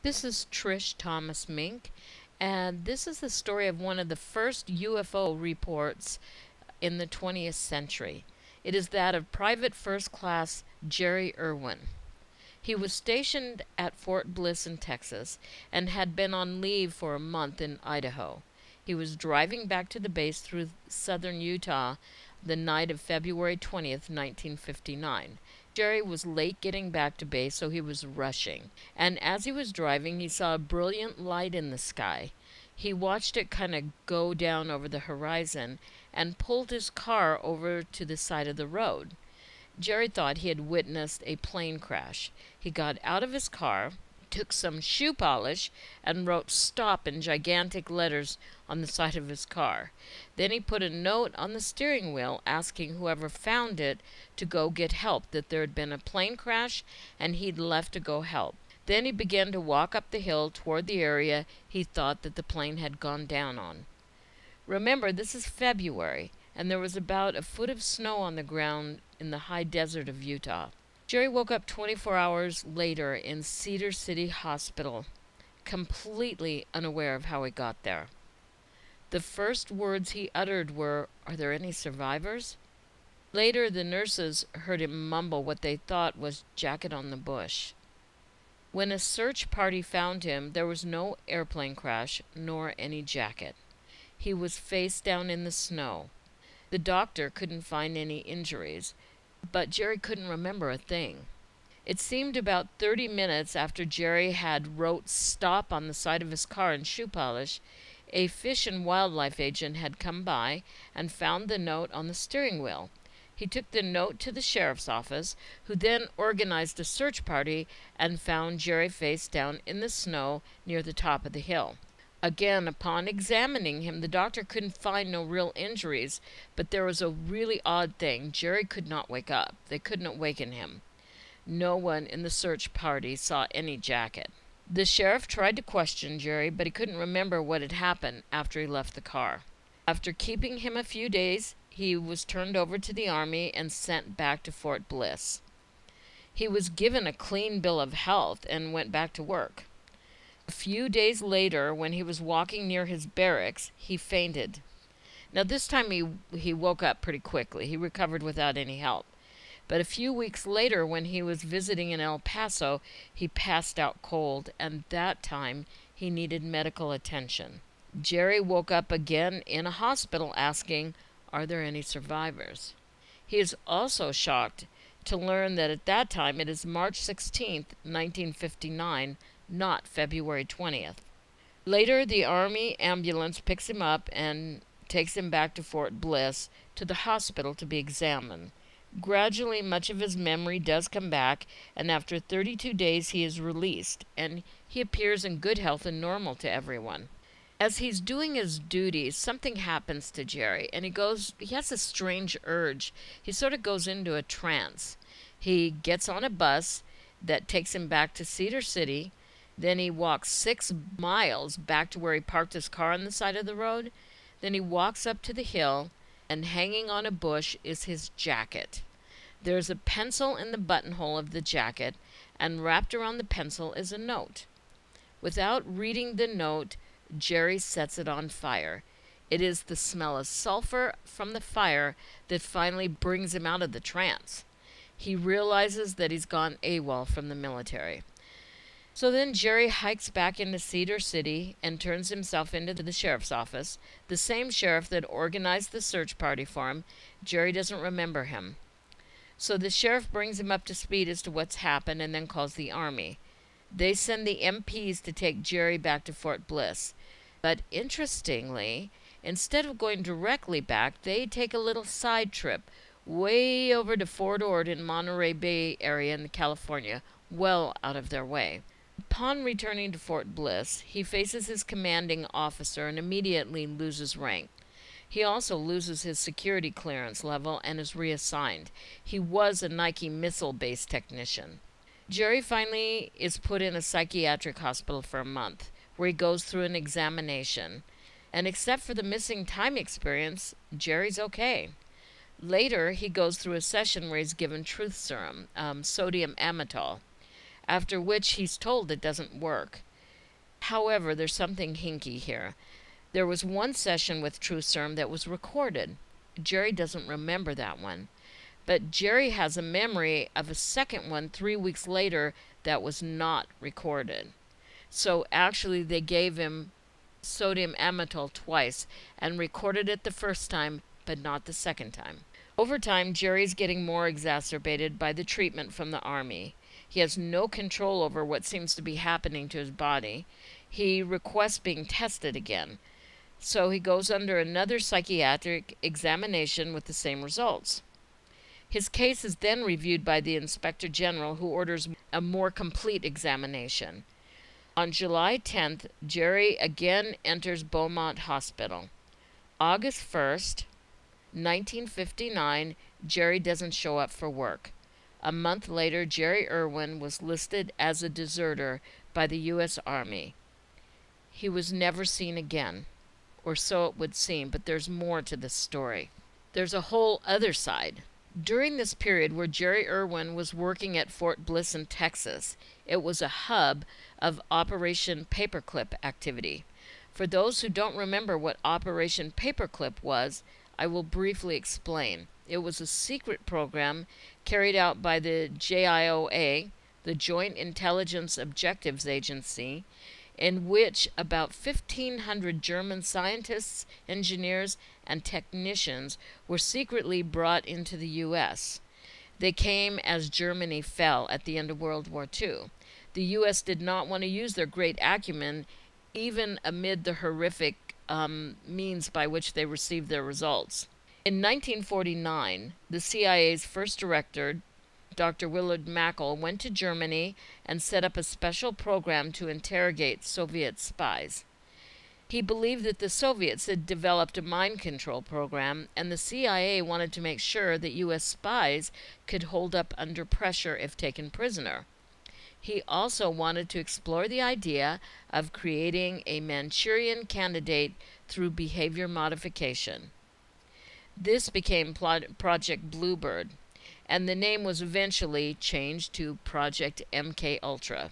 This is Thomas-Mink, and this is the story of one of the first UFO reports in the 20th century. It is that of Private First Class Gerry Irwin. He was stationed at Fort Bliss in Texas and had been on leave for a month in Idaho. He was driving back to the base through southern Utah the night of February 20th, 1959. Gerry was late getting back to base, so he was rushing. And as he was driving, he saw a brilliant light in the sky. He watched it kind of go down over the horizon and pulled his car over to the side of the road. Gerry thought he had witnessed a plane crash. He got out of his car, took some shoe polish, and wrote "Stop" in gigantic letters on the side of his car. Then he put a note on the steering wheel asking whoever found it to go get help, that there had been a plane crash and he'd left to go help. Then he began to walk up the hill toward the area he thought that the plane had gone down on. Remember, this is February, and there was about a foot of snow on the ground in the high desert of Utah. Gerry woke up 24 hours later in Cedar City Hospital, completely unaware of how he got there. The first words he uttered were, "Are there any survivors?" Later, the nurses heard him mumble what they thought was "jacket on the bush." When a search party found him, there was no airplane crash nor any jacket. He was face down in the snow. The doctor couldn't find any injuries, but Gerry couldn't remember a thing. It seemed about 30 minutes after Gerry had wrote "Stop" on the side of his car in shoe polish, a Fish and Wildlife agent had come by and found the note on the steering wheel. He took the note to the sheriff's office, who then organized a search party and found Gerry face down in the snow near the top of the hill. Again, upon examining him, the doctor couldn't find no real injuries, but there was a really odd thing. Gerry could not wake up. They couldn't awaken him. No one in the search party saw any jacket. The sheriff tried to question Gerry, but he couldn't remember what had happened after he left the car. After keeping him a few days, he was turned over to the Army and sent back to Fort Bliss. He was given a clean bill of health and went back to work. A few days later, when he was walking near his barracks, he fainted. Now this time he woke up pretty quickly. He recovered without any help. But a few weeks later, when he was visiting in El Paso, he passed out cold, and that time he needed medical attention. Gerry woke up again in a hospital asking, "Are there any survivors?" He is also shocked to learn that at that time it is March 16th, 1959, not February 20th. Later, the Army ambulance picks him up and takes him back to Fort Bliss to the hospital to be examined. Gradually, much of his memory does come back, and after 32 days he is released, and he appears in good health and normal to everyone. As he's doing his duties, something happens to Gerry, and he has a strange urge. He sort of goes into a trance. He gets on a bus that takes him back to Cedar City. Then he walks 6 miles back to where he parked his car on the side of the road. Then he walks up to the hill, and hanging on a bush is his jacket. There's a pencil in the buttonhole of the jacket, and wrapped around the pencil is a note. Without reading the note, Gerry sets it on fire. It is the smell of sulfur from the fire that finally brings him out of the trance. He realizes that he's gone AWOL from the military. So then Gerry hikes back into Cedar City and turns himself into the sheriff's office. The same sheriff that organized the search party for him. Gerry doesn't remember him. So the sheriff brings him up to speed as to what's happened and then calls the Army. They send the MPs to take Gerry back to Fort Bliss. But interestingly, instead of going directly back, they take a little side trip way over to Fort Ord in Monterey Bay area in California, well out of their way. Upon returning to Fort Bliss, he faces his commanding officer and immediately loses rank. He also loses his security clearance level and is reassigned. He was a Nike missile-based technician. Gerry finally is put in a psychiatric hospital for a month, where he goes through an examination. And except for the missing time experience, Gerry's okay. Later, he goes through a session where he's given truth serum, sodium amytal, after which he's told it doesn't work. However, there's something hinky here. There was one session with True Serum that was recorded. Gerry doesn't remember that one. But Gerry has a memory of a second one 3 weeks later that was not recorded. So actually they gave him sodium amytal twice and recorded it the first time, but not the second time. Over time, Gerry's getting more exacerbated by the treatment from the Army. He has no control over what seems to be happening to his body. He requests being tested again. So he goes under another psychiatric examination with the same results. His case is then reviewed by the Inspector General, who orders a more complete examination. On July 10th, Gerry again enters Beaumont Hospital. August 1st, 1959, Gerry doesn't show up for work. A month later, Gerry Irwin was listed as a deserter by the U.S. Army. He was never seen again, or so it would seem, but there's more to this story. There's a whole other side. During this period where Gerry Irwin was working at Fort Bliss in Texas, it was a hub of Operation Paperclip activity. For those who don't remember what Operation Paperclip was, I will briefly explain. It was a secret program carried out by the JIOA, the Joint Intelligence Objectives Agency, in which about 1,500 German scientists, engineers, and technicians were secretly brought into the U.S. They came as Germany fell at the end of World War II. The U.S. did not want to use their great acumen, even amid the horrific means by which they received their results. In 1949, the CIA's first director, Dr. Willard Mackel, went to Germany and set up a special program to interrogate Soviet spies. He believed that the Soviets had developed a mind control program, and the CIA wanted to make sure that U.S. spies could hold up under pressure if taken prisoner. He also wanted to explore the idea of creating a Manchurian candidate through behavior modification. This became Project Bluebird, and the name was eventually changed to Project Mkultra.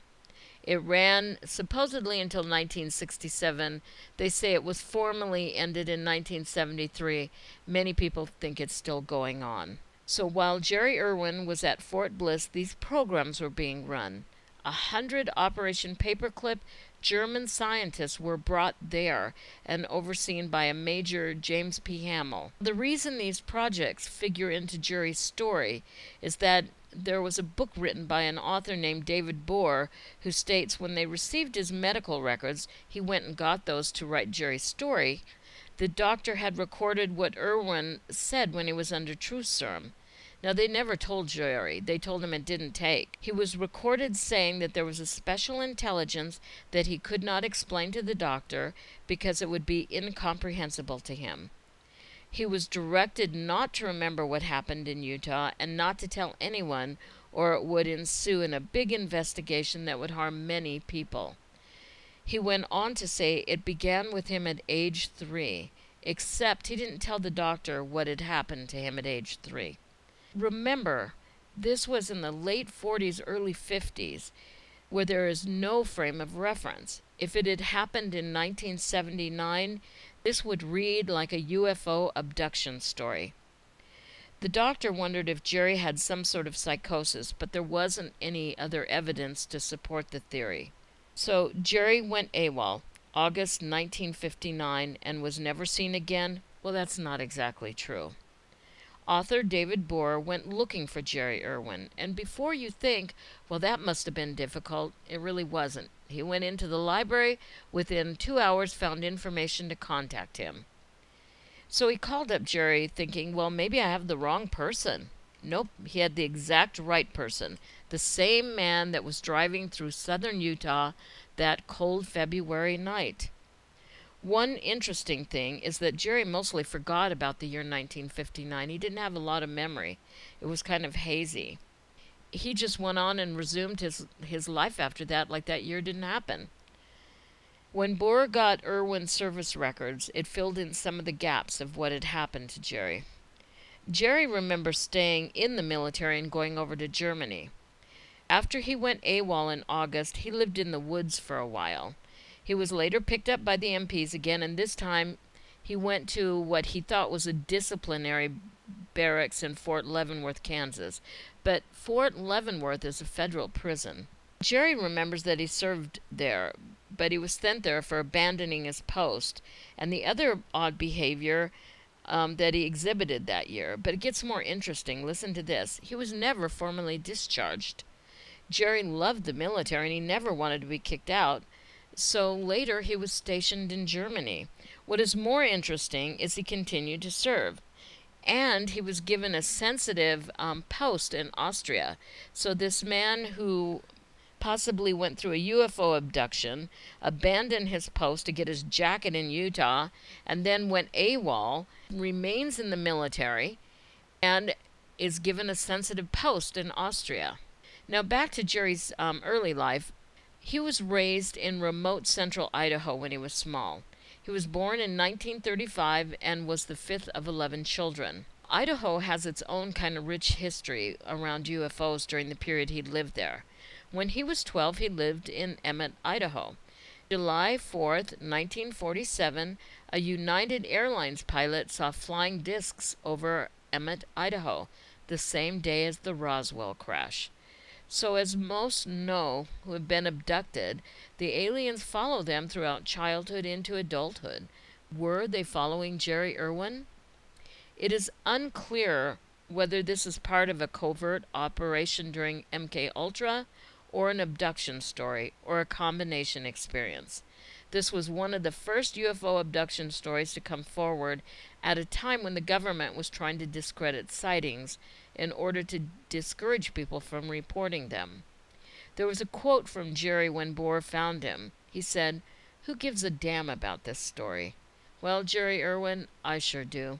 It ran supposedly until 1967. They say it was formally ended in 1973. Many people think it's still going on. So while Gerry Irwin was at Fort Bliss, these programs were being run. 100 Operation Paperclip German scientists were brought there and overseen by a Major James P. Hamill. The reason these projects figure into Gerry's story is that there was a book written by an author named David Bohr who states when they received his medical records, he went and got those to write Gerry's story. The doctor had recorded what Irwin said when he was under True Serum. Now, they never told Gerry. They told him it didn't take. He was recorded saying that there was a special intelligence that he could not explain to the doctor because it would be incomprehensible to him. He was directed not to remember what happened in Utah and not to tell anyone, or it would ensue in a big investigation that would harm many people. He went on to say it began with him at age 3, except he didn't tell the doctor what had happened to him at age 3. Remember, this was in the late 40s, early 50s, where there is no frame of reference. If it had happened in 1979, this would read like a UFO abduction story. The doctor wondered if Gerry had some sort of psychosis, but there wasn't any other evidence to support the theory. So Gerry went AWOL, August 1959, and was never seen again. Well, that's not exactly true. Author David Bohr went looking for Gerry Irwin, and before you think, well, that must have been difficult, it really wasn't. He went into the library, within 2 hours found information to contact him. So he called up Gerry thinking, well, maybe I have the wrong person. Nope, he had the exact right person, the same man that was driving through southern Utah that cold February night. One interesting thing is that Gerry mostly forgot about the year 1959. He didn't have a lot of memory. It was kind of hazy. He just went on and resumed his life after that, like that year didn't happen. When Bohr got Irwin's service records, it filled in some of the gaps of what had happened to Gerry. Gerry remembers staying in the military and going over to Germany. After he went AWOL in August, he lived in the woods for a while. He was later picked up by the MPs again, and this time he went to what he thought was a disciplinary barracks in Fort Leavenworth, Kansas. But Fort Leavenworth is a federal prison. Gerry remembers that he served there, but he was sent there for abandoning his post and the other odd behavior that he exhibited that year. But it gets more interesting. Listen to this. He was never formally discharged. Gerry loved the military and he never wanted to be kicked out. So later he was stationed in Germany. What is more interesting is he continued to serve. And he was given a sensitive post in Austria. So this man who possibly went through a UFO abduction, abandoned his post to get his jacket in Utah, and then went AWOL, remains in the military, and is given a sensitive post in Austria. Now back to Gerry's early life. He was raised in remote central Idaho when he was small. He was born in 1935 and was the fifth of 11 children. Idaho has its own kind of rich history around UFOs during the period he lived there. When he was 12, he lived in Emmett, Idaho. July 4th, 1947, a United Airlines pilot saw flying discs over Emmett, Idaho, the same day as the Roswell crash. So as most know who have been abducted, the aliens follow them throughout childhood into adulthood. Were they following Gerry Irwin? It is unclear whether this is part of a covert operation during Mkultra or an abduction story or a combination experience. This was one of the first UFO abduction stories to come forward at a time when the government was trying to discredit sightings in order to discourage people from reporting them. There was a quote from Gerry when Bohr found him. He said, "Who gives a damn about this story?" Well, Gerry Irwin, I sure do.